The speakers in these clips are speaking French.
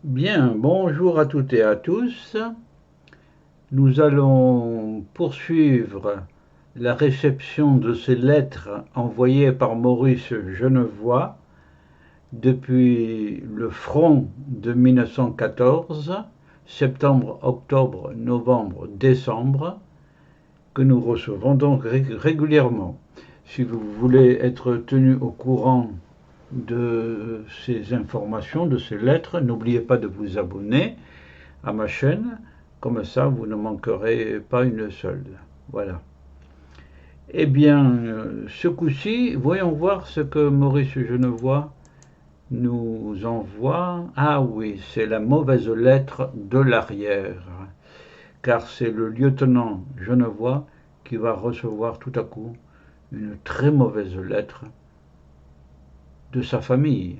Bien, bonjour à toutes et à tous. Nous allons poursuivre la réception de ces lettres envoyées par Maurice Genevoix depuis le front de 1914, septembre, octobre, novembre, décembre, que nous recevons donc régulièrement. Si vous voulez être tenu au courant de ces informations, de ces lettres, n'oubliez pas de vous abonner à ma chaîne, comme ça vous ne manquerez pas une seule. Voilà. Eh bien, ce coup-ci, voyons voir ce que Maurice Genevoix nous envoie. Ah oui, c'est la mauvaise lettre de l'arrière, car c'est le lieutenant Genevoix qui va recevoir tout à coup une très mauvaise lettre de sa famille.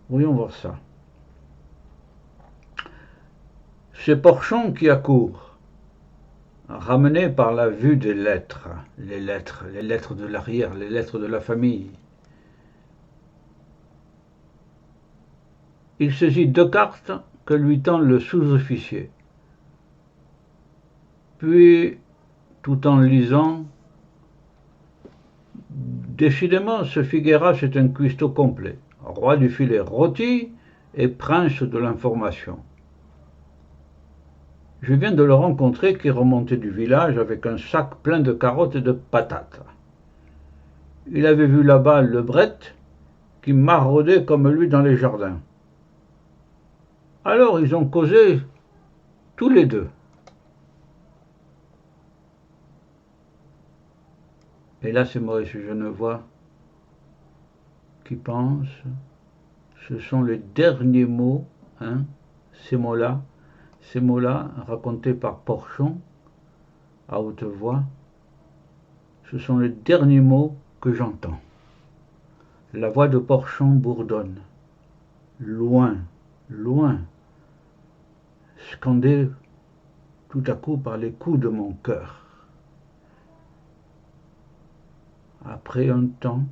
Voyons voir ça. C'est Porchon qui accourt, ramené par la vue des lettres, les lettres de l'arrière, les lettres de la famille. Il saisit 2 cartes que lui tend le sous-officier. Puis, tout en lisant, décidément, ce Figueras est un cuistot complet, roi du filet rôti et prince de l'information. Je viens de le rencontrer qui remontait du village avec un sac plein de carottes et de patates. Il avait vu là-bas le Bret qui maraudait comme lui dans les jardins. Alors ils ont causé tous les deux. Et là, c'est Maurice Genevoix qui pense. Ce sont les derniers mots, hein, ces mots-là racontés par Porchon à haute voix. Ce sont les derniers mots que j'entends. La voix de Porchon bourdonne. Loin, loin, scandée tout à coup par les coups de mon cœur. Après un temps,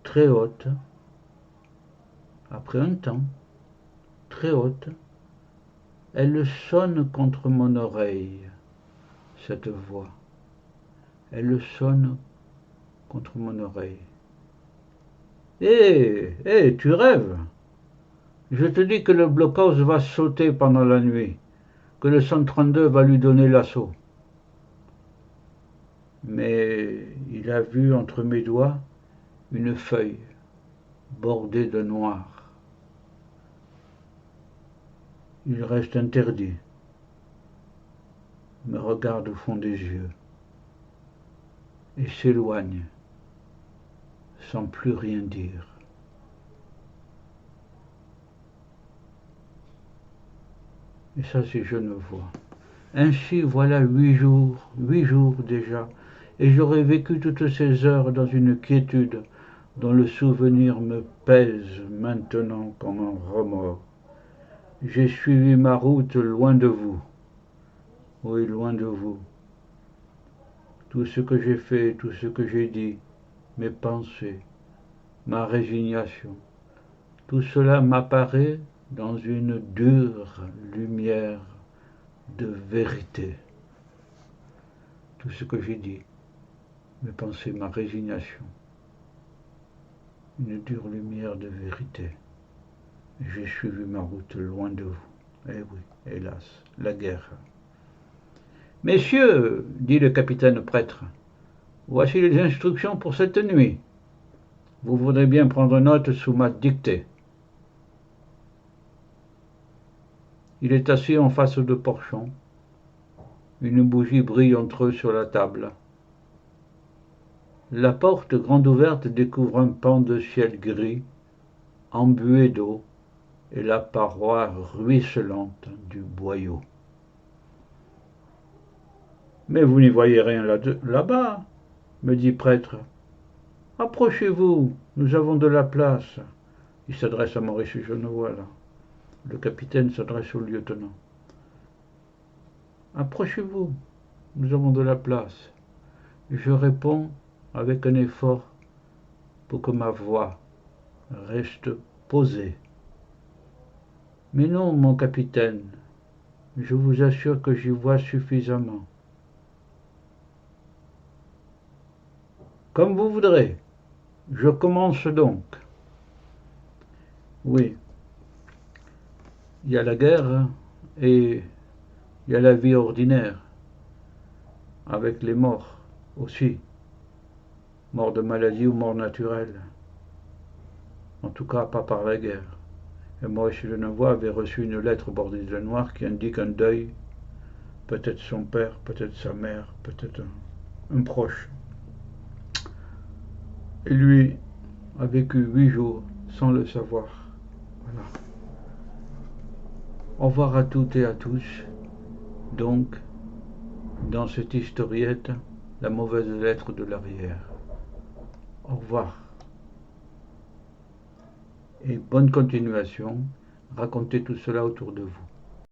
très haute, après un temps, très haute, elle sonne contre mon oreille, cette voix. Elle sonne contre mon oreille. Hé, tu rêves. Je te dis que le blockhaus va sauter pendant la nuit, que le 132 va lui donner l'assaut. Mais il a vu entre mes doigts une feuille bordée de noir. Il reste interdit, me regarde au fond des yeux et s'éloigne sans plus rien dire. Et ça, c'est Genevoix. Ainsi, voilà 8 jours déjà, et j'aurais vécu toutes ces heures dans une quiétude dont le souvenir me pèse maintenant comme un remords. J'ai suivi ma route loin de vous. Oui, loin de vous. Tout ce que j'ai fait, tout ce que j'ai dit, mes pensées, ma résignation, tout cela m'apparaît dans une dure lumière de vérité. Tout ce que j'ai dit, mes pensées, ma résignation, une dure lumière de vérité. J'ai suivi ma route loin de vous. Eh oui, hélas, la guerre. Messieurs, dit le capitaine prêtre, voici les instructions pour cette nuit. Vous voudrez bien prendre note sous ma dictée. Il est assis en face de Porchon. Une bougie brille entre eux sur la table. La porte grande ouverte découvre un pan de ciel gris, embué d'eau, et la paroi ruisselante du boyau. Mais vous n'y voyez rien là-bas, me dit prêtre. Approchez-vous, nous avons de la place. Il s'adresse à Maurice Genevoix, là. Le capitaine s'adresse au lieutenant. Approchez-vous, nous avons de la place. Je réponds avec un effort pour que ma voix reste posé. Mais non, mon capitaine, je vous assure que j'y vois suffisamment. Comme vous voudrez. Je commence donc. Oui, il y a la guerre et il y a la vie ordinaire, avec les morts aussi. Mort de maladie ou mort naturelle. En tout cas, pas par la guerre. Et Maurice Genevoix avait reçu une lettre bordée de noir qui indique un deuil, peut-être son père, peut-être sa mère, peut-être un proche. Et lui a vécu 8 jours sans le savoir. Voilà. Au revoir à toutes et à tous. Donc, dans cette historiette, la mauvaise lettre de l'arrière. Au revoir. Et bonne continuation. Racontez tout cela autour de vous.